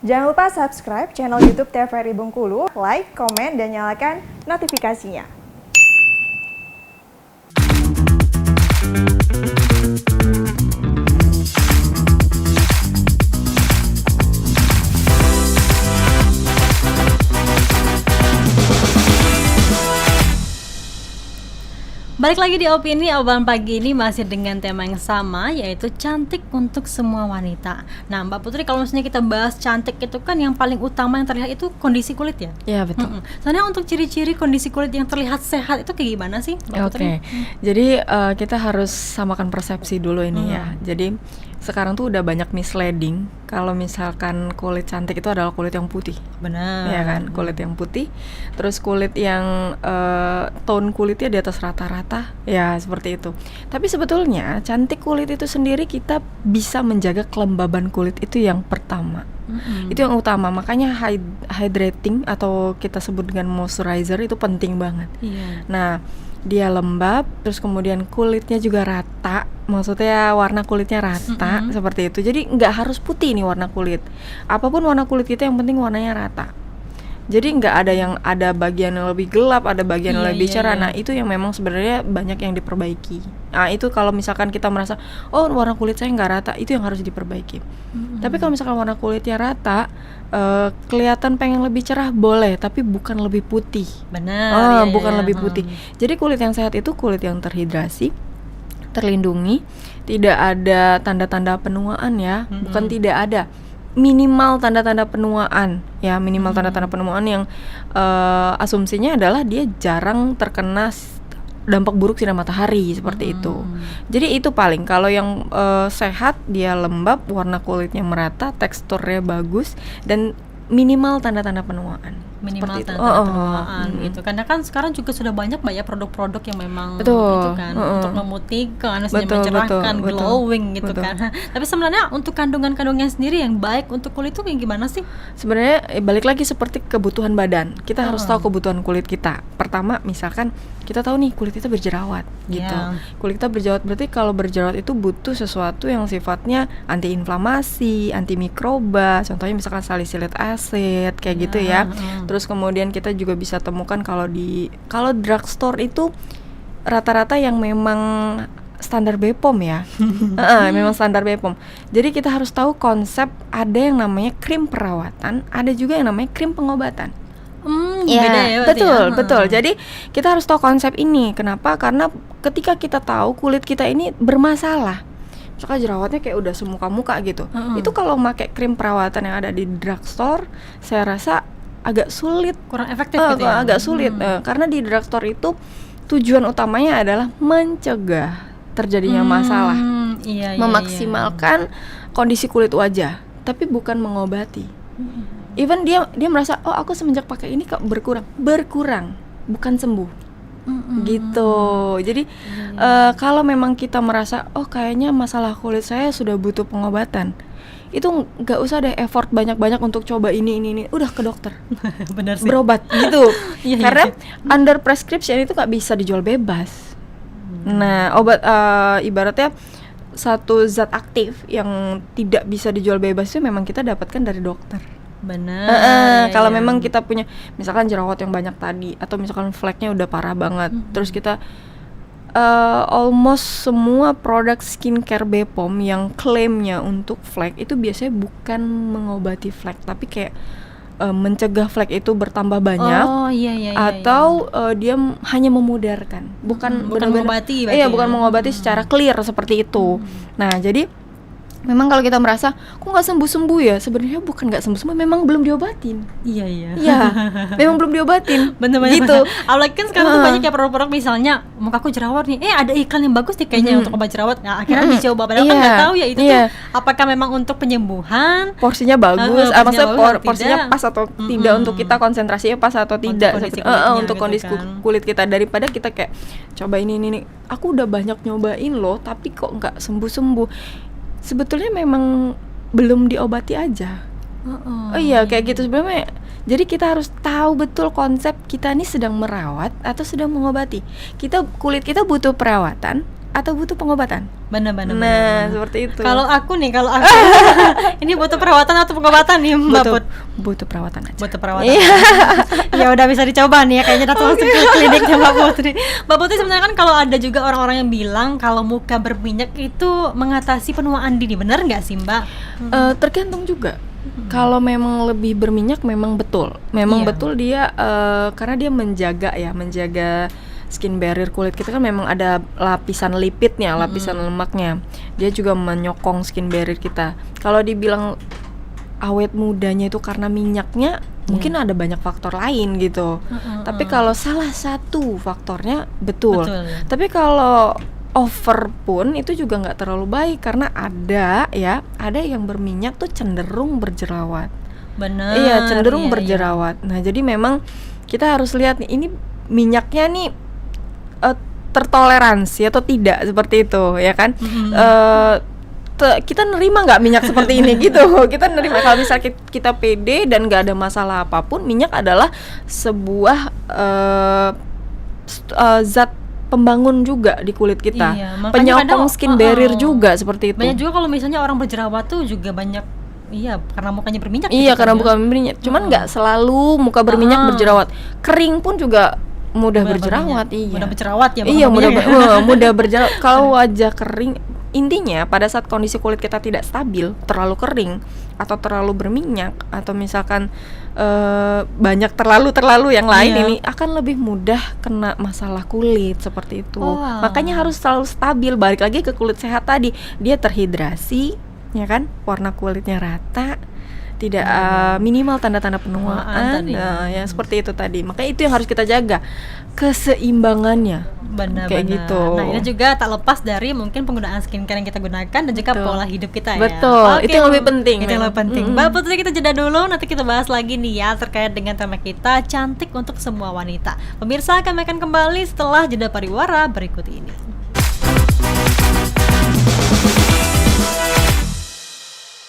Jangan lupa subscribe channel YouTube TVRI Bengkulu, like, komen, dan nyalakan notifikasinya. Balik lagi di Opini, obrolan pagi ini masih dengan tema yang sama, yaitu cantik untuk semua wanita. Nah, Mbak Putri, kalau misalnya kita bahas cantik itu kan yang paling utama yang terlihat itu kondisi kulit ya? Iya, betul. Soalnya untuk ciri-ciri kondisi kulit yang terlihat sehat itu kayak gimana sih, Mbak Putri? Jadi kita harus samakan persepsi dulu ini ya. Jadi sekarang tuh udah banyak misleading kalau misalkan kulit cantik itu adalah kulit yang putih. Benar. Ya kan, kulit yang putih. Terus kulit yang tone kulitnya di atas rata-rata, ya seperti itu. Tapi sebetulnya cantik kulit itu sendiri kita bisa menjaga kelembaban kulit itu yang pertama. Itu yang utama, makanya hydrating atau kita sebut dengan moisturizer itu penting banget. Nah, dia lembab, terus kemudian kulitnya juga rata, maksudnya warna kulitnya rata, seperti itu. Jadi nggak harus putih nih warna kulit, apapun warna kulit kita yang penting warnanya rata. Jadi nggak ada yang ada bagian yang lebih gelap, ada bagian yang lebih cerah. Nah itu yang memang sebenarnya banyak yang diperbaiki. Nah itu kalau misalkan kita merasa warna kulit saya nggak rata, itu yang harus diperbaiki. Tapi kalau misalkan warna kulitnya rata, kelihatan pengen lebih cerah boleh, tapi bukan lebih putih. Benar. Bukan lebih putih. Jadi kulit yang sehat itu kulit yang terhidrasi, terlindungi, tidak ada tanda-tanda penuaan ya, bukan tidak ada. Minimal tanda-tanda penuaan ya, minimal tanda-tanda penuaan yang asumsinya adalah dia jarang terkena dampak buruk sinar matahari seperti itu. Jadi itu paling, kalau yang sehat dia lembab, warna kulitnya merata, teksturnya bagus, dan minimal tanda-tanda penuaan. Minimal tanda-tanda penuaan gitu. Karena kan sekarang juga sudah banyak produk-produk yang memang gitu kan, untuk memutihkan, mencerahkan, glowing gitu kan. Tapi sebenarnya untuk kandungan-kandungan sendiri yang baik untuk kulit itu kayak gimana sih? Sebenarnya balik lagi seperti kebutuhan badan. Kita harus tahu kebutuhan kulit kita. Pertama, misalkan kita tahu nih kulit kita berjerawat gitu. Kulit kita berjerawat, berarti kalau berjerawat itu butuh sesuatu yang sifatnya anti-inflamasi, anti-mikroba. Contohnya misalkan salisilik acid kayak gitu ya. Terus kemudian kita juga bisa temukan kalau drugstore itu rata-rata yang memang standar BPOM ya. Memang standar BPOM. Jadi kita harus tahu konsep, ada yang namanya krim perawatan, ada juga yang namanya krim pengobatan. Beda ya, betul. Jadi kita harus tahu konsep ini. Kenapa? Karena ketika kita tahu kulit kita ini bermasalah, misalkan jerawatnya kayak udah semuka-muka gitu, itu kalau pakai krim perawatan yang ada di drugstore, saya rasa agak sulit, kurang efektif gitu ya? Agak sulit, karena di drugstore itu tujuan utamanya adalah mencegah terjadinya masalah, memaksimalkan kondisi kulit wajah, tapi bukan mengobati. Even dia merasa aku semenjak pakai ini kok berkurang, bukan sembuh. Gitu. Jadi kalau memang kita merasa kayaknya masalah kulit saya sudah butuh pengobatan, itu nggak usah deh effort banyak-banyak untuk coba ini, udah ke dokter. Benar sih. Berobat gitu. Karena under prescription itu nggak bisa dijual bebas. Nah, obat ibaratnya satu zat aktif yang tidak bisa dijual bebas itu memang kita dapatkan dari dokter. Benar. Kalau memang kita punya misalkan jerawat yang banyak tadi, atau misalkan fleknya udah parah banget, terus kita almost semua produk skincare BPOM yang klaimnya untuk flek itu biasanya bukan mengobati flek, tapi kayak mencegah flek itu bertambah banyak, atau dia hanya memudarkan, bukan mengobati. Bukan mengobati secara clear seperti itu. Nah, jadi memang kalau kita merasa kok nggak sembuh-sembuh ya, sebenarnya bukan nggak sembuh-sembuh, memang belum diobatin. Iya, memang belum diobatin. Bener gitu. Apalagi kan sekarang tuh banyak ya produk-produk, misalnya mukaku jerawat nih, ada iklan yang bagus nih kayaknya untuk obat jerawat. Nah, akhirnya dicoba, padahal kan nggak tahu ya itu tuh apakah memang untuk penyembuhan, porsinya bagus, maksudnya porsinya pas atau tidak, untuk kita konsentrasinya pas atau tidak, untuk kondisi kulit kita, daripada kita kayak coba ini. Aku udah banyak nyobain loh, tapi kok nggak sembuh-sembuh. Sebetulnya memang belum diobati aja. Kayak gitu sebenarnya. Jadi kita harus tahu betul konsep kita ini sedang merawat atau sedang mengobati. Kulit kita butuh perawatan, atau butuh pengobatan? Benar-benar. Nah, seperti itu. Kalau aku ini ini butuh perawatan atau pengobatan nih, Mbak Put? Butuh perawatan aja. Butuh perawatan. Ya udah bisa dicoba nih ya, kayaknya datang langsung ke kliniknya Mbak Putri. Mbak Putri, sebenarnya kan kalau ada juga orang-orang yang bilang kalau muka berminyak itu mengatasi penuaan dini, benar nggak sih Mbak? Tergantung juga. Kalau memang lebih berminyak memang betul. Memang betul dia karena dia menjaga skin barrier kulit kita kan memang ada lapisan lipidnya, lapisan lemaknya. Dia juga menyokong skin barrier kita. Kalau dibilang awet mudanya itu karena minyaknya, mungkin ada banyak faktor lain gitu. Tapi kalau salah satu faktornya betul. Tapi kalau over pun itu juga nggak terlalu baik karena ada yang berminyak tuh cenderung berjerawat. Benar. Iya, cenderung berjerawat. Nah, jadi memang kita harus lihat nih, ini minyaknya nih tertoleransi atau tidak, seperti itu ya kan. Kita nerima nggak minyak seperti ini gitu. Kita nerima kalau misalnya kita pede dan nggak ada masalah apapun. Minyak adalah sebuah zat pembangun juga di kulit kita, penyokong skin barrier juga, seperti itu. Banyak juga kalau misalnya orang berjerawat tuh juga banyak karena mukanya berminyak. Iya, karena muka berminyak. Cuman nggak selalu muka berminyak berjerawat. Kering pun juga mudah berjerawat. Mudah berjerawat ya. Iya, mudah berjerawat. Kalau wajah kering, intinya pada saat kondisi kulit kita tidak stabil, terlalu kering atau terlalu berminyak atau misalkan banyak terlalu yang lain, ini akan lebih mudah kena masalah kulit seperti itu. Makanya harus selalu stabil. Balik lagi ke kulit sehat tadi, dia terhidrasi, ya kan, warna kulitnya rata, tidak minimal tanda-tanda penuaan, yang seperti itu tadi. Makanya itu yang harus kita jaga, keseimbangannya. Kayak gitu. Nah, ini juga tak lepas dari mungkin penggunaan skincare yang kita gunakan dan juga pola hidup kita ya. Betul. Itu yang lebih penting. Itu yang lebih penting. Mbak Putri, kita jeda dulu, nanti kita bahas lagi nih ya terkait dengan tema kita, cantik untuk semua wanita. Pemirsa, kami akan kembali setelah jeda pariwara berikut ini.